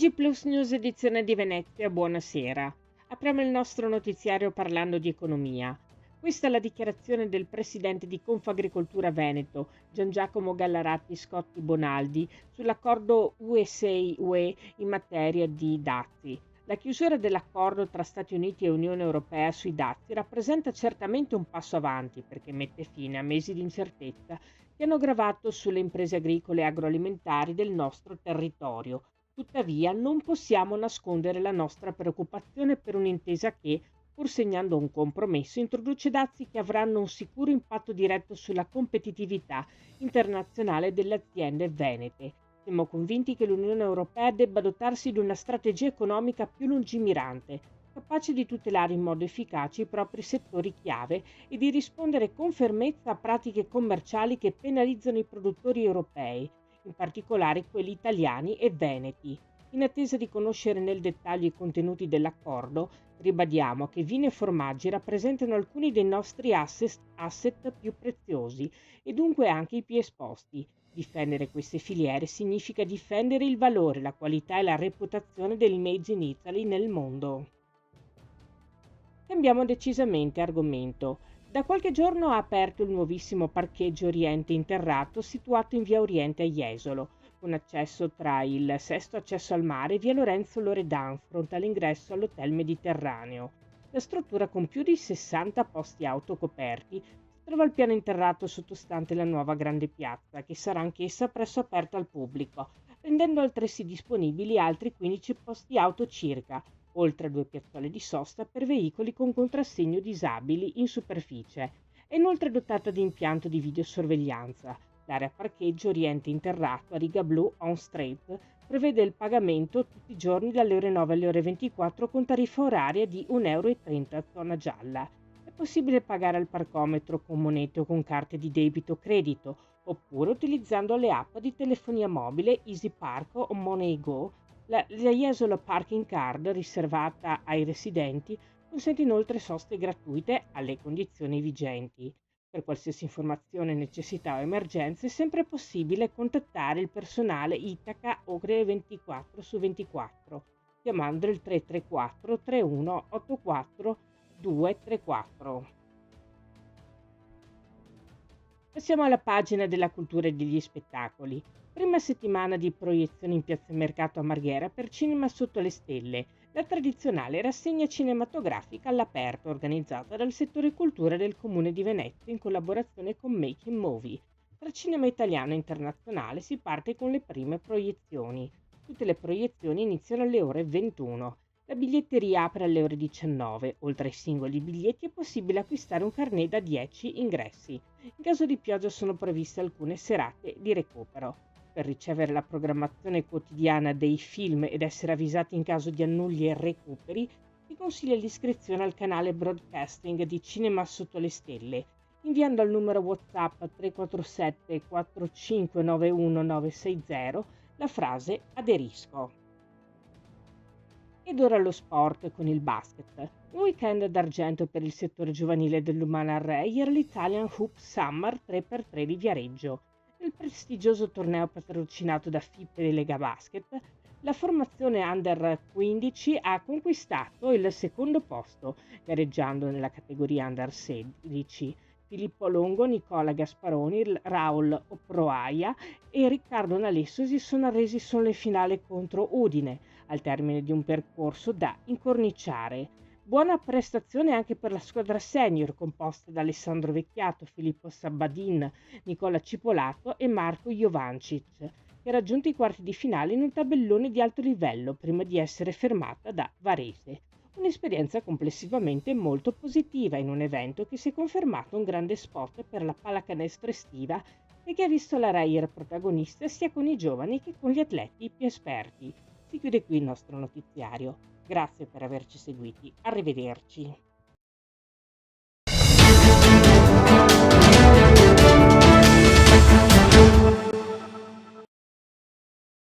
TG Plus News edizione di Venezia, buonasera. Apriamo il nostro notiziario parlando di economia. Questa è la dichiarazione del presidente di Confagricoltura Veneto, Gian Giacomo Gallaratti Scotti Bonaldi, sull'accordo USA-UE in materia di dazi. La chiusura dell'accordo tra Stati Uniti e Unione Europea sui dazi rappresenta certamente un passo avanti perché mette fine a mesi di incertezza che hanno gravato sulle imprese agricole e agroalimentari del nostro territorio. Tuttavia, non possiamo nascondere la nostra preoccupazione per un'intesa che, pur segnando un compromesso, introduce dazi che avranno un sicuro impatto diretto sulla competitività internazionale delle aziende venete. Siamo convinti che l'Unione Europea debba dotarsi di una strategia economica più lungimirante, capace di tutelare in modo efficace i propri settori chiave e di rispondere con fermezza a pratiche commerciali che penalizzano i produttori europei, in particolare quelli italiani e veneti. In attesa di conoscere nel dettaglio i contenuti dell'accordo, ribadiamo che vino e formaggi rappresentano alcuni dei nostri asset più preziosi e dunque anche i più esposti. Difendere queste filiere significa difendere il valore, la qualità e la reputazione del Made in Italy nel mondo. Cambiamo decisamente argomento. Da qualche giorno ha aperto il nuovissimo parcheggio Oriente Interrato situato in via Oriente a Jesolo, con accesso tra il Sesto Accesso al Mare e via Lorenzo Loredan, fronte all'ingresso all'Hotel Mediterraneo. La struttura con più di 60 posti auto coperti si trova al piano interrato sottostante la nuova grande piazza, che sarà anch'essa presto aperta al pubblico, rendendo altresì disponibili altri 15 posti auto circa, oltre a 2 piazzole di sosta per veicoli con contrassegno disabili in superficie. È inoltre dotata di impianto di videosorveglianza. L'area parcheggio Oriente Interrato a riga blu on street prevede il pagamento tutti i giorni dalle ore 9 alle ore 24 con tariffa oraria di 1,30 € zona gialla. È possibile pagare al parcometro con monete o con carte di debito o credito, oppure utilizzando le app di telefonia mobile Easy Park o MoneyGo. La Jesolo Parking Card, riservata ai residenti, consente inoltre soste gratuite alle condizioni vigenti. Per qualsiasi informazione, necessità o emergenze è sempre possibile contattare il personale Itaca Ogre 24 su 24, chiamando il 334 31 84 234. Passiamo alla pagina della cultura e degli spettacoli. Prima settimana di proiezione in Piazza Mercato a Marghera per Cinema Sotto le Stelle, la tradizionale rassegna cinematografica all'aperto organizzata dal settore cultura del Comune di Venezia in collaborazione con Making Movie. Tra cinema italiano e internazionale si parte con le prime proiezioni. Tutte le proiezioni iniziano alle ore 21. La biglietteria apre alle ore 19. Oltre ai singoli biglietti è possibile acquistare un carnet da 10 ingressi. In caso di pioggia sono previste alcune serate di recupero. Per ricevere la programmazione quotidiana dei film ed essere avvisati in caso di annulli e recuperi, si consiglia l'iscrizione al canale broadcasting di Cinema Sotto le Stelle, inviando al numero WhatsApp 347 4591 960 la frase aderisco. Ed ora lo sport con il basket. Un weekend d'argento per il settore giovanile dell'Umana Reyer, l'Italian Hoop Summer 3x3 di Viareggio. Nel prestigioso torneo patrocinato da FIP e Lega Basket, la formazione Under 15 ha conquistato il secondo posto, gareggiando nella categoria Under 16. Filippo Longo, Nicola Gasparoni, Raul Oproaia e Riccardo Nalesso si sono arresi solo in finale contro Udine, al termine di un percorso da incorniciare. Buona prestazione anche per la squadra senior, composta da Alessandro Vecchiato, Filippo Sabadin, Nicola Cipolato e Marco Jovancic, che ha raggiunto i quarti di finale in un tabellone di alto livello prima di essere fermata da Varese. Un'esperienza complessivamente molto positiva in un evento che si è confermato un grande spot per la pallacanestro estiva e che ha visto la Reyer protagonista sia con i giovani che con gli atleti più esperti. Si chiude qui il nostro notiziario. Grazie per averci seguiti. Arrivederci.